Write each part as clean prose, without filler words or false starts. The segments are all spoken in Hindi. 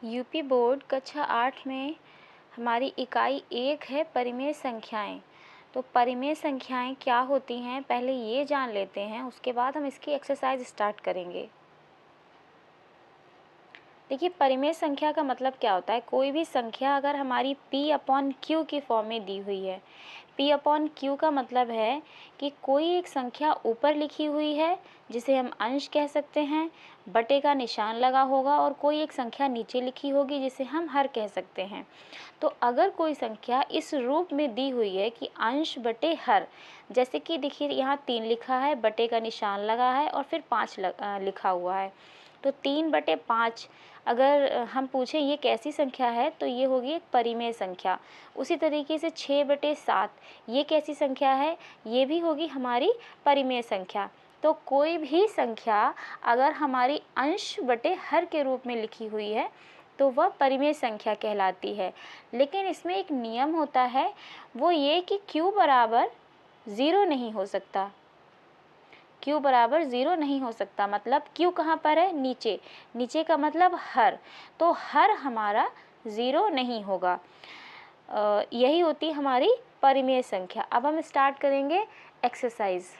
यूपी बोर्ड कक्षा 8 में हमारी इकाई 1 है परिमेय संख्याएं। तो परिमेय संख्याएं क्या होती हैं पहले ये जान लेते हैं, उसके बाद हम इसकी एक्सरसाइज स्टार्ट करेंगे। देखिए, परिमेय संख्या का मतलब क्या होता है, कोई भी संख्या अगर हमारी p/q की फॉर्म में दी हुई है। p/q का मतलब है कि कोई एक संख्या ऊपर लिखी हुई है जिसे हम अंश कह सकते हैं, बटे का निशान लगा होगा, और कोई एक संख्या नीचे लिखी होगी जिसे हम हर कह सकते हैं। तो अगर कोई संख्या इस रूप में दी हुई है कि अंश बटे हर, जैसे कि देखिए यहाँ 3 लिखा है, बटे का निशान लगा है और फिर 5 लिखा हुआ है, तो 3/5 अगर हम पूछें ये कैसी संख्या है तो ये होगी एक परिमेय संख्या। उसी तरीके से 6/7 ये कैसी संख्या है, ये भी होगी हमारी परिमेय संख्या। तो कोई भी संख्या अगर हमारी अंश बटे हर के रूप में लिखी हुई है तो वह परिमेय संख्या कहलाती है। लेकिन इसमें एक नियम होता है, वो ये कि q बराबर 0 नहीं हो सकता। q बराबर 0 नहीं हो सकता, मतलब q कहाँ पर है, नीचे। नीचे का मतलब हर, तो हर हमारा 0 नहीं होगा। यही होती हमारी परिमेय संख्या। अब हम स्टार्ट करेंगे एक्सरसाइज।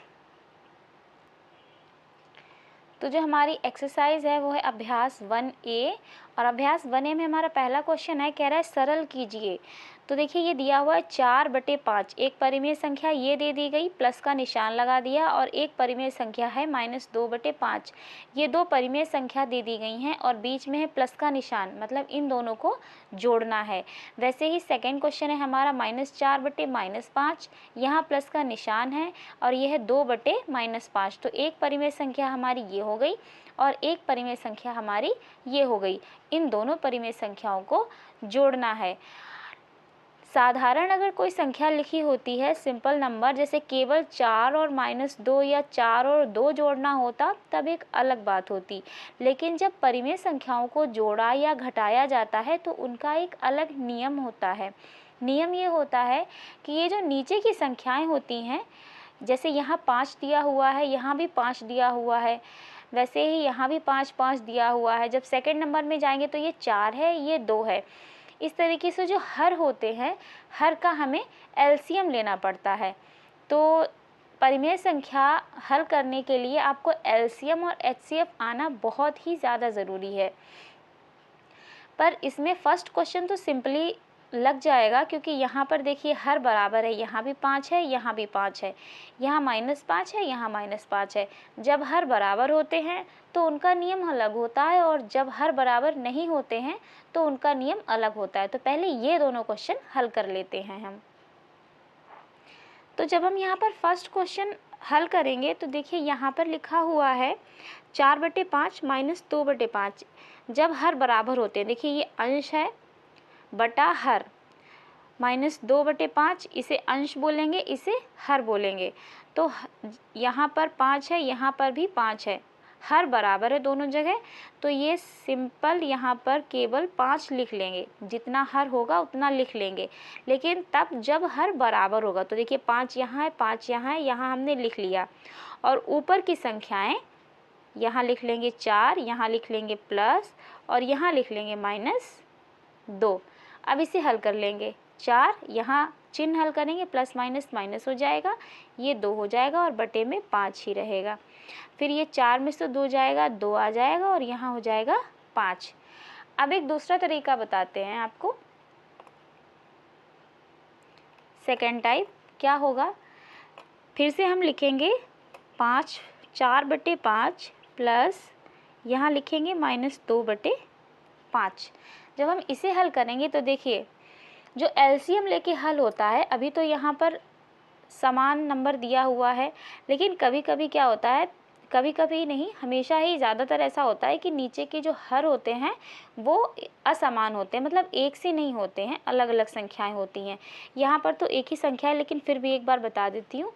तो जो हमारी एक्सरसाइज है वो है अभ्यास 1A, और अभ्यास 1A में हमारा पहला क्वेश्चन है, कह रहा है सरल कीजिए। तो देखिए ये दिया हुआ है 4/5, एक परिमेय संख्या ये दे दी गई, प्लस का निशान लगा दिया, और एक परिमेय संख्या है -2/5। ये दो परिमेय संख्या दे दी गई हैं और बीच में है प्लस का निशान, मतलब इन दोनों को जोड़ना है। वैसे ही सेकेंड क्वेश्चन है हमारा -4/-5, यहाँ प्लस का निशान है और यह है 2/-5। तो एक परिमेय संख्या हमारी ये हो गई और एक परिमेय संख्या हमारी ये हो गई। इन दोनों परिमेय संख्याओं को जोड़ना है। साधारण अगर कोई संख्या लिखी होती है, सिंपल नंबर, जैसे केवल 4 और -2 या 4 और 2 जोड़ना होता, तब एक अलग बात होती। लेकिन जब परिमेय संख्याओं को जोड़ा या घटाया जाता है तो उनका एक अलग नियम होता है। नियम ये होता है कि ये जो नीचे की संख्याएं होती हैं, जैसे यहाँ 5 दिया हुआ है, यहाँ भी 5 दिया हुआ है, वैसे ही यहाँ भी 5 दिया हुआ है। जब सेकंड नंबर में जाएंगे तो ये 4 है, ये 2 है। इस तरीके से जो हर होते हैं, हर का हमें एलसीएम लेना पड़ता है। तो परिमेय संख्या हल करने के लिए आपको एलसीएम और एचसीएफ आना बहुत ही ज़्यादा ज़रूरी है। पर इसमें फर्स्ट क्वेश्चन तो सिंपली लग जाएगा, क्योंकि यहाँ पर देखिए हर बराबर है, यहाँ भी 5 है, यहाँ भी 5 है, यहाँ -5 है, यहाँ -5 है। जब हर बराबर होते हैं तो उनका नियम अलग होता है, और जब हर बराबर नहीं होते हैं तो उनका नियम अलग होता है। तो पहले ये दोनों क्वेश्चन हल कर लेते हैं हम। तो जब हम यहाँ पर फर्स्ट क्वेश्चन हल करेंगे तो देखिए यहाँ पर लिखा हुआ है 4/5 -2/5। जब हर बराबर होते हैं, देखिए ये अंश है बटा हर, -2/5 इसे अंश बोलेंगे, इसे हर बोलेंगे। तो यहाँ पर 5 है, यहाँ पर भी 5 है, हर बराबर है दोनों जगह, तो ये सिंपल यहाँ पर केवल 5 लिख लेंगे, जितना हर होगा उतना लिख लेंगे। लेकिन तब जब हर बराबर होगा, तो देखिए 5 यहाँ है, 5 यहाँ है, यहाँ हमने लिख लिया, और ऊपर की संख्याएं यहाँ लिख लेंगे 4, यहाँ लिख लेंगे प्लस, और यहाँ लिख लेंगे -2। अब इसे हल कर लेंगे, 4 यहाँ चिन्ह हल करेंगे, प्लस माइनस माइनस हो जाएगा, ये 2 हो जाएगा और बटे में 5 ही रहेगा। फिर ये 4 में से 2 जाएगा, 2 आ जाएगा और यहाँ हो जाएगा 5। अब एक दूसरा तरीका बताते हैं आपको, सेकेंड टाइप क्या होगा। फिर से हम लिखेंगे 4/5 प्लस यहाँ लिखेंगे -2/5। जब हम इसे हल करेंगे तो देखिए जो एलसीएम लेके हल होता है, अभी तो यहाँ पर समान नंबर दिया हुआ है, लेकिन कभी कभी क्या होता है, कभी कभी नहीं, हमेशा ही ज़्यादातर ऐसा होता है कि नीचे के जो हर होते हैं वो असमान होते हैं, मतलब एक से नहीं होते हैं, अलग अलग संख्याएं होती हैं। यहाँ पर तो एक ही संख्या है, लेकिन फिर भी एक बार बता देती हूँ।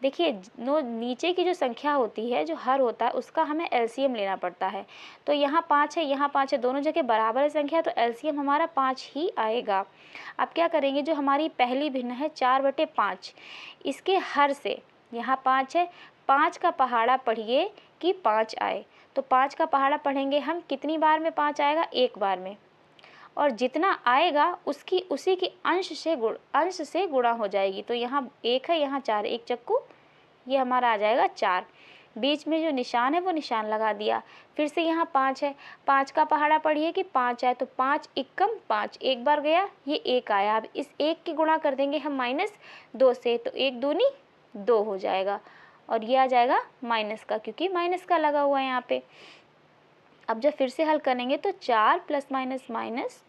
देखिए नीचे की जो संख्या होती है, जो हर होता है, उसका हमें एलसीएम लेना पड़ता है। तो यहाँ 5 है, यहाँ 5 है, दोनों जगह बराबर है संख्या, तो एलसीएम हमारा 5 ही आएगा। अब क्या करेंगे, जो हमारी पहली भिन्न है 4/5, इसके हर से यहाँ 5 है, 5 का पहाड़ा पढ़िए कि 5 आए। तो 5 का पहाड़ा पढ़ेंगे हम, कितनी बार में 5 आएगा, एक बार में। और जितना आएगा उसकी उसी के अंश से गुणा हो जाएगी। तो यहाँ 1 है, यहाँ 4, 1 चक्कू, ये हमारा आ जाएगा 4। बीच में जो निशान है वो निशान लगा दिया। फिर से यहाँ 5 है, 5 का पहाड़ा पढ़िए कि 5 आए, तो 5 एकम 5, एक बार गया, ये 1 आया। अब इस 1 की गुणा कर देंगे हम -2 से, तो 1 दूनी 2 हो जाएगा, और ये आ जाएगा माइनस का, क्योंकि माइनस का लगा हुआ है यहाँ पे। अब जब फिर से हल करेंगे तो 4 + माइनस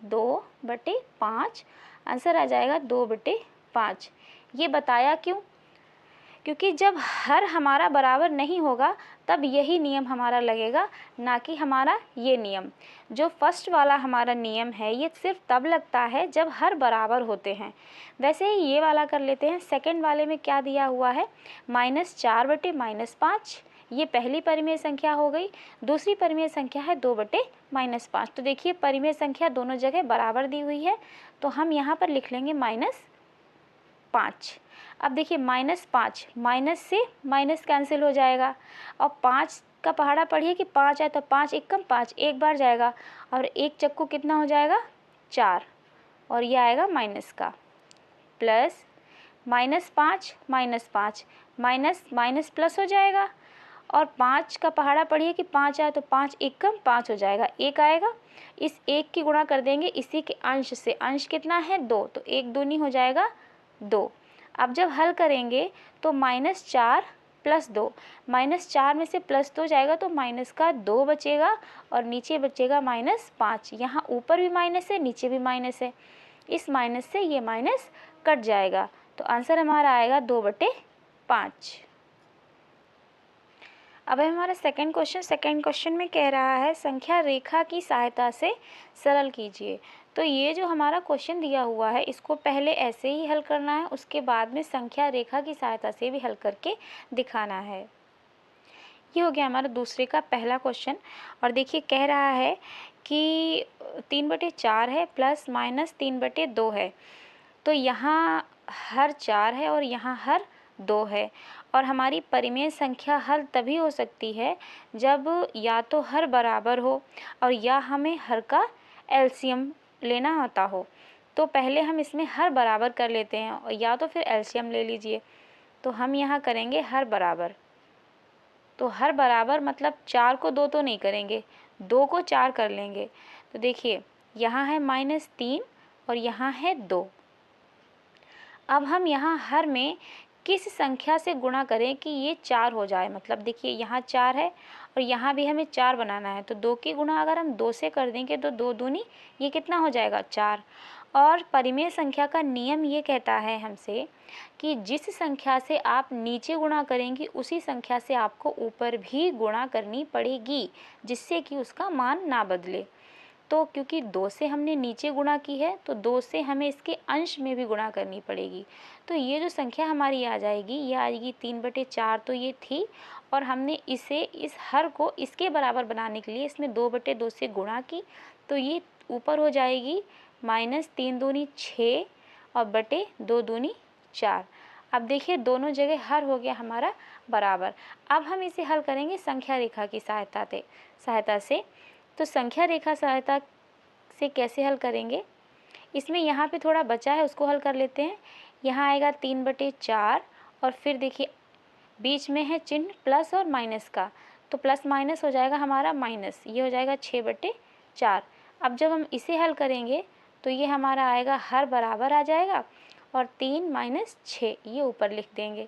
2/5, आंसर आ जाएगा 2/5। ये बताया क्यों? क्योंकि जब हर हमारा बराबर नहीं होगा तब यही नियम हमारा लगेगा, ना कि हमारा ये नियम। जो फर्स्ट वाला हमारा नियम है ये सिर्फ तब लगता है जब हर बराबर होते हैं। वैसे ही ये वाला कर लेते हैं। सेकंड वाले में क्या दिया हुआ है, -4/-5, ये पहली परिमेय संख्या हो गई। दूसरी परिमेय संख्या है 2/-5। तो देखिए परिमेय संख्या दोनों जगह बराबर दी हुई है, तो हम यहाँ पर लिख लेंगे -5। अब देखिए -5, माइनस से माइनस कैंसिल हो जाएगा, और 5 का पहाड़ा पढ़िए कि 5 है, तो 5 एकम 5, एक बार जाएगा, और 1 चक्कू कितना हो जाएगा 4, और ये आएगा माइनस का, प्लस -5 -5, माइनस माइनस प्लस हो जाएगा, और 5 का पहाड़ा पढ़िए कि 5 आए, तो 5 एकम 5 हो जाएगा, 1 आएगा। इस 1 की गुणा कर देंगे इसी के अंश से, अंश कितना है 2, तो 1 दूनी हो जाएगा 2। अब जब हल करेंगे तो -4 + 2, -4 में से +2 जाएगा तो माइनस का 2 बचेगा, और नीचे बचेगा -5। यहाँ ऊपर भी माइनस है, नीचे भी माइनस है, इस माइनस से ये माइनस कट जाएगा, तो आंसर हमारा आएगा 2/5। अब है हमारा सेकंड क्वेश्चन में कह रहा है संख्या रेखा की सहायता से सरल कीजिए। तो ये जो हमारा क्वेश्चन दिया हुआ है इसको पहले ऐसे ही हल करना है, उसके बाद में संख्या रेखा की सहायता से भी हल करके दिखाना है। ये हो गया हमारा दूसरे का पहला क्वेश्चन। और देखिए कह रहा है कि 3/4 है ±3/2 है। तो यहाँ हर 4 है और यहाँ हर 2 है, और हमारी परिमेय संख्या हल तभी हो सकती है जब या तो हर बराबर हो और या हमें हर का एलसीएम लेना आता हो। तो पहले हम इसमें हर बराबर कर लेते हैं, और या तो फिर एलसीएम ले लीजिए। तो हम यहाँ करेंगे हर बराबर। तो हर बराबर मतलब 4 को 2 तो नहीं करेंगे, 2 को 4 कर लेंगे। तो देखिए यहाँ है -3 और यहाँ है 2। अब हम यहाँ हर में किस संख्या से गुणा करें कि ये 4 हो जाए। मतलब देखिए यहाँ 4 है और यहाँ भी हमें 4 बनाना है, तो 2 की गुणा अगर हम 2 से कर देंगे तो 2 दूनी ये कितना हो जाएगा 4। और परिमेय संख्या का नियम ये कहता है हमसे कि जिस संख्या से आप नीचे गुणा करेंगी उसी संख्या से आपको ऊपर भी गुणा करनी पड़ेगी, जिससे कि उसका मान ना बदले। तो क्योंकि 2 से हमने नीचे गुणा की है तो 2 से हमें इसके अंश में भी गुणा करनी पड़ेगी। तो ये जो संख्या हमारी आ जाएगी ये आएगी 3/4, तो ये थी, और हमने इसे इस हर को इसके बराबर बनाने के लिए इसमें 2/2 से गुणा की, तो ये ऊपर हो जाएगी -3 दूनी 6 और बटे 2 दूनी 4। अब देखिए दोनों जगह हर हो गया हमारा बराबर। अब हम इसे हल करेंगे संख्या रेखा की सहायता से। तो संख्या रेखा सहायता से कैसे हल करेंगे, इसमें यहाँ पे थोड़ा बचा है उसको हल कर लेते हैं। यहाँ आएगा 3/4 और फिर देखिए बीच में है चिन्ह प्लस और माइनस का, तो प्लस माइनस हो जाएगा हमारा माइनस, ये हो जाएगा 6/4। अब जब हम इसे हल करेंगे तो ये हमारा आएगा हर बराबर आ जाएगा, और 3 - 6 ये ऊपर लिख देंगे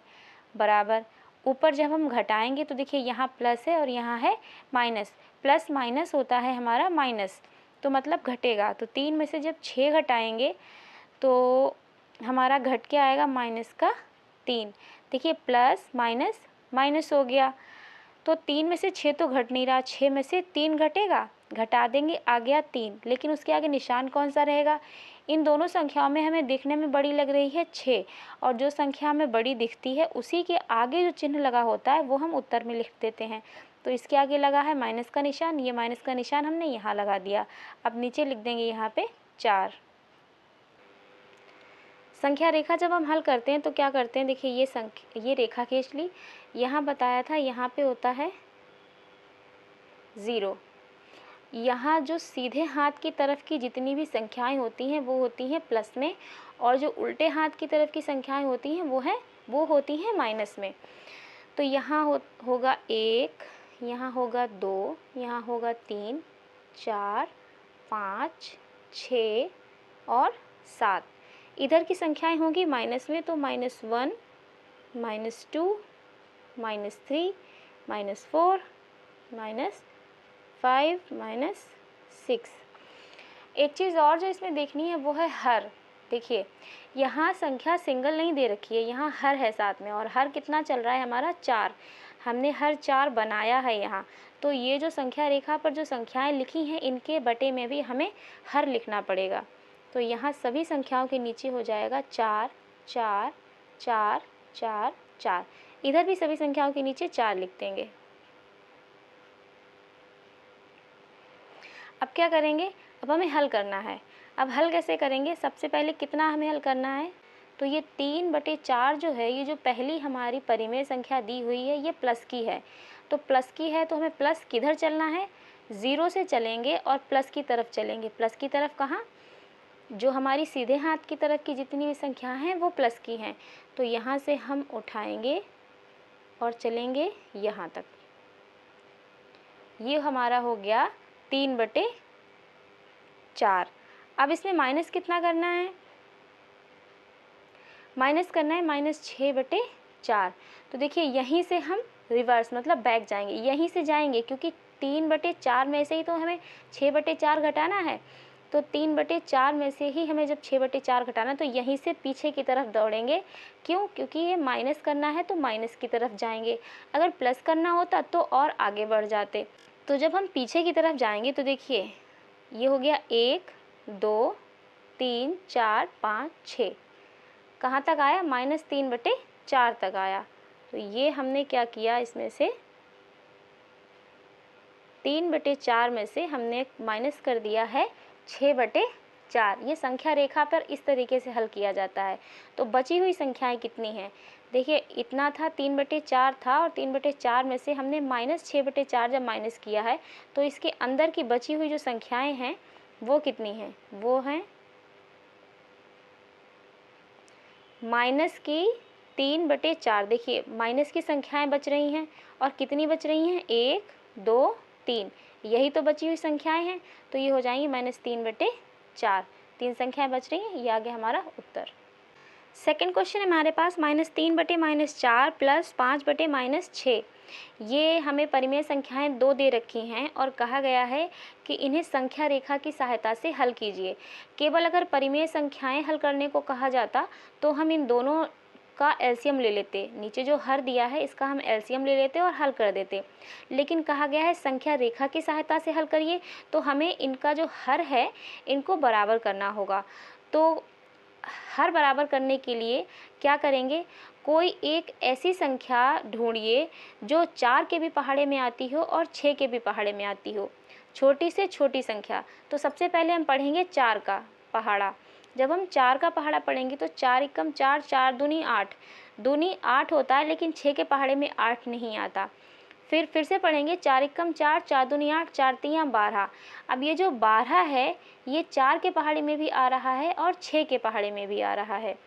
बराबर। ऊपर जब हम घटाएंगे तो देखिए यहाँ प्लस है और यहाँ है माइनस, प्लस माइनस होता है हमारा माइनस, तो मतलब घटेगा। तो 3 में से जब 6 घटाएंगे तो हमारा घट के आएगा -3। देखिए प्लस माइनस माइनस हो गया, तो 3 में से 6 तो घट नहीं रहा, 6 में से 3 घटेगा, घटा देंगे आ गया 3, लेकिन उसके आगे निशान कौन सा रहेगा। इन दोनों संख्याओं में हमें देखने में बड़ी लग रही है 6, और जो संख्या हमें बड़ी दिखती है उसी के आगे जो चिन्ह लगा होता है वो हम उत्तर में लिख देते हैं। तो इसके आगे लगा है माइनस का निशान, ये माइनस का निशान हमने यहाँ लगा दिया। अब नीचे लिख देंगे यहाँ पे 4। संख्या रेखा जब हम हल करते हैं तो क्या करते हैं, देखिए ये रेखा खींच ली, यहाँ बताया था यहाँ पे होता है 0, यहाँ जो सीधे हाथ की तरफ की जितनी भी संख्याएं होती हैं वो होती हैं प्लस में, और जो उल्टे हाथ की तरफ की संख्याएं होती हैं वो होती हैं माइनस में। तो यहाँ होगा 1, यहाँ होगा 2, यहाँ होगा 3, 4, 5, 6 और 7। इधर की संख्याएं होंगी माइनस में, तो -1, -2, -3, -4, -5, -6। एक चीज़ और जो इसमें देखनी है वो है हर। देखिए यहाँ संख्या सिंगल नहीं दे रखी है, यहाँ हर है साथ में, और हर कितना चल रहा है हमारा 4। हमने हर 4 बनाया है यहाँ, तो ये जो संख्या रेखा पर जो संख्याएं लिखी हैं इनके बटे में भी हमें हर लिखना पड़ेगा। तो यहाँ सभी संख्याओं के नीचे हो जाएगा 4, 4, 4, 4, 4। इधर भी सभी संख्याओं के नीचे 4 लिख देंगे। अब क्या करेंगे, अब हमें हल करना है। अब हल कैसे करेंगे, सबसे पहले कितना हमें हल करना है, तो ये 3/4 जो है, ये जो पहली हमारी परिमेय संख्या दी हुई है ये प्लस की है। तो प्लस की है तो हमें प्लस किधर चलना है, 0 से चलेंगे और प्लस की तरफ चलेंगे। प्लस की तरफ कहाँ, जो हमारी सीधे हाथ की तरफ की जितनी भी संख्या हैं वो प्लस की हैं। तो यहाँ से हम उठाएंगे और चलेंगे यहाँ तक। ये हमारा हो गया 3/4। अब इसमें माइनस कितना करना है, माइनस करना है -6/4। तो देखिए यहीं से हम रिवर्स मतलब बैक जाएंगे, यहीं से जाएंगे क्योंकि 3/4 में से ही तो हमें 6/4 घटाना है। तो 3/4 में से ही हमें जब 6/4 घटाना, तो यहीं से पीछे की तरफ दौड़ेंगे। क्यों, क्योंकि ये माइनस करना है तो माइनस की तरफ जाएंगे। अगर प्लस करना होता तो और आगे बढ़ जाते। तो जब हम पीछे की तरफ जाएंगे तो देखिए ये हो गया 1, 2, 3, 4, 5, 6। कहाँ तक आया, -3/4 तक आया। तो ये हमने क्या किया, इसमें से 3/4 में से हमने माइनस कर दिया है 6/4। ये संख्या रेखा पर इस तरीके से हल किया जाता है। तो बची हुई संख्याएं कितनी हैं, देखिए इतना था, 3/4 था, और 3/4 में से हमने -6/4 जब माइनस किया है तो इसके अंदर की बची हुई जो संख्याएं हैं वो कितनी हैं, वो हैं -3/4। देखिए माइनस की संख्याएं बच रही हैं, और कितनी बच रही हैं, 1, 2, 3, यही तो बची हुई संख्याएं हैं। तो ये हो जाएंगी -3/4। 3 संख्याएं बच रही हैं, ये आ गया हमारा उत्तर। सेकंड क्वेश्चन हमारे पास -3/4 + 5/6। ये हमें परिमेय संख्याएं 2 दे रखी हैं और कहा गया है कि इन्हें संख्या रेखा की सहायता से हल कीजिए। केवल अगर परिमेय संख्याएं हल करने को कहा जाता तो हम इन दोनों का एलसीएम ले लेते, नीचे जो हर दिया है इसका हम एलसीएम ले लेते और हल कर देते। लेकिन कहा गया है संख्या रेखा की सहायता से हल करिए, तो हमें इनका जो हर है इनको बराबर करना होगा। तो हर बराबर करने के लिए क्या करेंगे, कोई एक ऐसी संख्या ढूंढिए जो 4 के भी पहाड़े में आती हो और 6 के भी पहाड़े में आती हो, छोटी से छोटी संख्या। तो सबसे पहले हम पढ़ेंगे 4 का पहाड़ा। जब हम 4 का पहाड़ा पढ़ेंगे तो 4 एकम 4, 4 दूनी 8, दूनी 8 होता है, लेकिन 6 के पहाड़े में 8 नहीं आता। फिर से पढ़ेंगे 4 एकम 4, 4 दूनी 8, 4 तियाँ 12। अब ये जो 12 है ये 4 के पहाड़े में भी आ रहा है और 6 के पहाड़े में भी आ रहा है।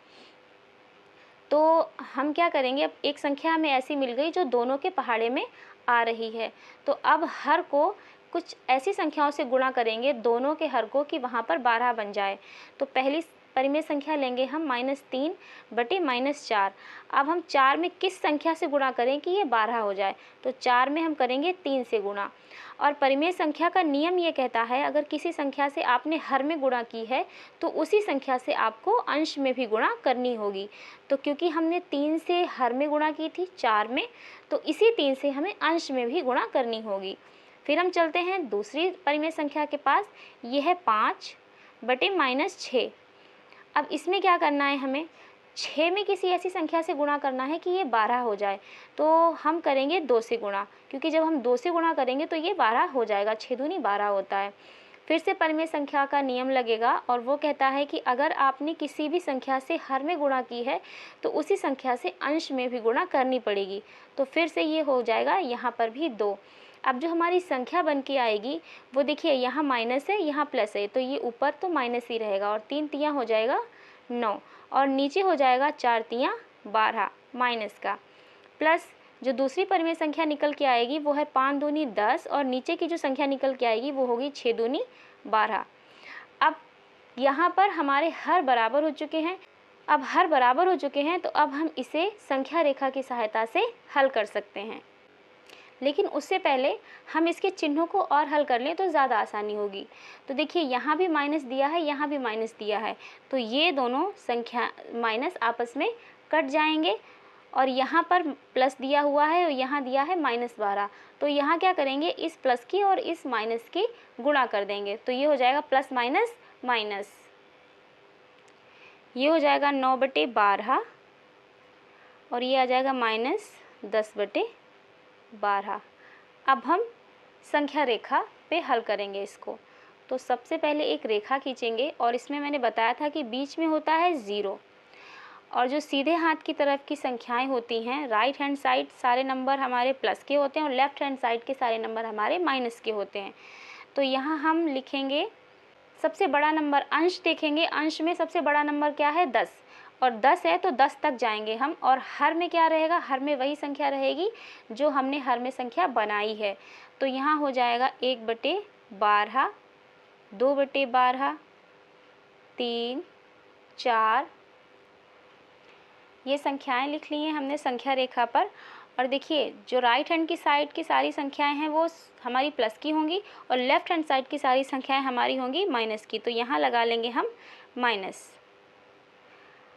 तो हम क्या करेंगे, अब एक संख्या हमें ऐसी मिल गई जो दोनों के पहाड़े में आ रही है। तो अब हर को कुछ ऐसी संख्याओं से गुणा करेंगे दोनों के हर को कि वहाँ पर 12 बन जाए। तो पहली परिमेय संख्या लेंगे हम -3/-4। अब हम 4 में किस संख्या से गुणा करें कि ये 12 हो जाए, तो 4 में हम करेंगे 3 से गुणा। और परिमेय संख्या का नियम ये कहता है अगर किसी संख्या से आपने हर में गुणा की है तो उसी संख्या से आपको अंश में भी गुणा करनी होगी। तो क्योंकि हमने 3 से हर में गुणा की थी 4 में, तो इसी 3 से हमें अंश में भी गुणा करनी होगी। फिर हम चलते हैं दूसरी परिमेय संख्या के पास, ये है 5/-6। अब इसमें क्या करना है, हमें 6 में किसी ऐसी संख्या से गुणा करना है कि ये 12 हो जाए। तो हम करेंगे 2 से गुणा, क्योंकि जब हम 2 से गुणा करेंगे तो ये 12 हो जाएगा, 6 दूनी 12 होता है। फिर से परिमेय संख्या का नियम लगेगा और वो कहता है कि अगर आपने किसी भी संख्या से हर में गुणा की है तो उसी संख्या से अंश में भी गुणा करनी पड़ेगी। तो फिर से ये हो जाएगा यहाँ पर भी 2। अब जो हमारी संख्या बन के आएगी वो देखिए यहाँ माइनस है, यहाँ प्लस है, तो ये ऊपर तो माइनस ही रहेगा और 3 तियाँ हो जाएगा 9 और नीचे हो जाएगा 4 तियाँ 12 माइनस का, प्लस जो दूसरी परिमेय संख्या निकल के आएगी वो है 5 दूनी 10 और नीचे की जो संख्या निकल के आएगी वो होगी 6 दूनी 12। अब यहाँ पर हमारे हर बराबर हो चुके हैं। अब हर बराबर हो चुके हैं तो अब हम इसे संख्या रेखा की सहायता से हल कर सकते हैं, लेकिन उससे पहले हम इसके चिन्हों को और हल कर लें तो ज़्यादा आसानी होगी। तो देखिए यहाँ भी माइनस दिया है, यहाँ भी माइनस दिया है, तो ये दोनों संख्या माइनस आपस में कट जाएंगे और यहाँ पर प्लस दिया हुआ है और यहाँ दिया है -12, तो यहाँ क्या करेंगे, इस प्लस की और इस माइनस की गुणा कर देंगे, तो ये हो जाएगा प्लस माइनस माइनस, ये हो जाएगा 9/12 और ये आ जाएगा -10/12। अब हम संख्या रेखा पे हल करेंगे इसको। तो सबसे पहले एक रेखा खींचेंगे और इसमें मैंने बताया था कि बीच में होता है 0 और जो सीधे हाथ की तरफ की संख्याएं होती हैं, राइट हैंड साइड सारे नंबर हमारे प्लस के होते हैं और लेफ्ट हैंड साइड के सारे नंबर हमारे माइनस के होते हैं। तो यहाँ हम लिखेंगे सबसे बड़ा नंबर, अंश देखेंगे, अंश में सबसे बड़ा नंबर क्या है 10 और 10 है तो 10 तक जाएंगे हम, और हर में क्या रहेगा, हर में वही संख्या रहेगी जो हमने हर में संख्या बनाई है। तो यहाँ हो जाएगा 1/12, 2/12, 3, 4, ये संख्याएं लिख ली हैं हमने संख्या रेखा पर। और देखिए जो राइट हैंड की साइड की सारी संख्याएं हैं वो हमारी प्लस की होंगी और लेफ्ट हैंड साइड की सारी संख्याएं हमारी होंगी माइनस की, तो यहाँ लगा लेंगे हम माइनस।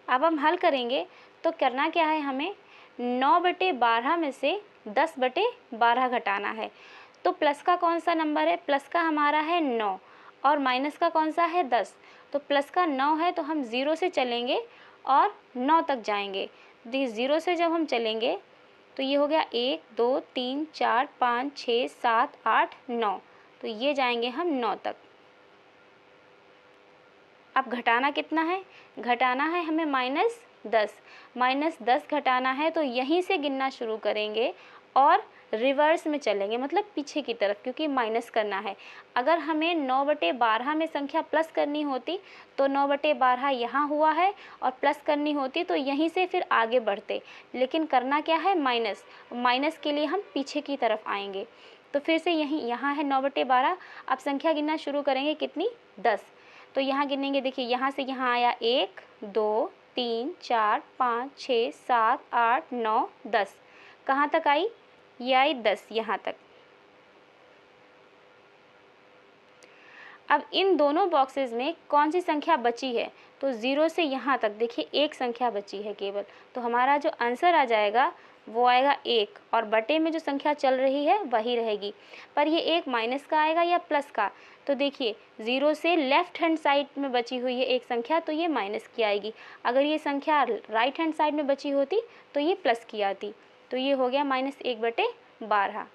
अब हम हल करेंगे तो करना क्या है, हमें 9/12 में से 10/12 घटाना है। तो प्लस का कौन सा नंबर है, प्लस का हमारा है 9 और माइनस का कौन सा है 10, तो प्लस का 9 है तो हम 0 से चलेंगे और 9 तक जाएंगे। देखिए 0 से जब हम चलेंगे तो ये हो गया 1 2 3 4 5 6 7 8 9, तो ये जाएंगे हम 9 तक। अब घटाना कितना है, घटाना है हमें -10 घटाना है, तो यहीं से गिनना शुरू करेंगे और रिवर्स में चलेंगे, मतलब पीछे की तरफ, क्योंकि माइनस करना है। अगर हमें 9/12 में संख्या प्लस करनी होती तो 9/12 यहाँ हुआ है और प्लस करनी होती तो यहीं से फिर आगे बढ़ते, लेकिन करना क्या है माइनस के लिए हम पीछे की तरफ आएंगे। तो फिर से यहाँ है 9/12। अब संख्या गिनना शुरू करेंगे कितनी, 10, तो यहाँ गिनेंगे, देखिए यहाँ से यहाँ आया 1 2 3 4 5 6 7 8 9 10, कहाँ तक आई, ये आई 10 यहाँ तक। अब इन दोनों बॉक्सेस में कौन सी संख्या बची है, तो 0 से यहाँ तक देखिए एक संख्या बची है केवल, तो हमारा जो आंसर आ जाएगा वो आएगा 1 और बटे में जो संख्या चल रही है वही रहेगी। पर ये एक माइनस का आएगा या प्लस का, तो देखिए 0 से लेफ्ट हैंड साइड में बची हुई है एक संख्या तो ये माइनस की आएगी, अगर ये संख्या राइट हैंड साइड में बची होती तो ये प्लस की आती, तो ये हो गया -1/12।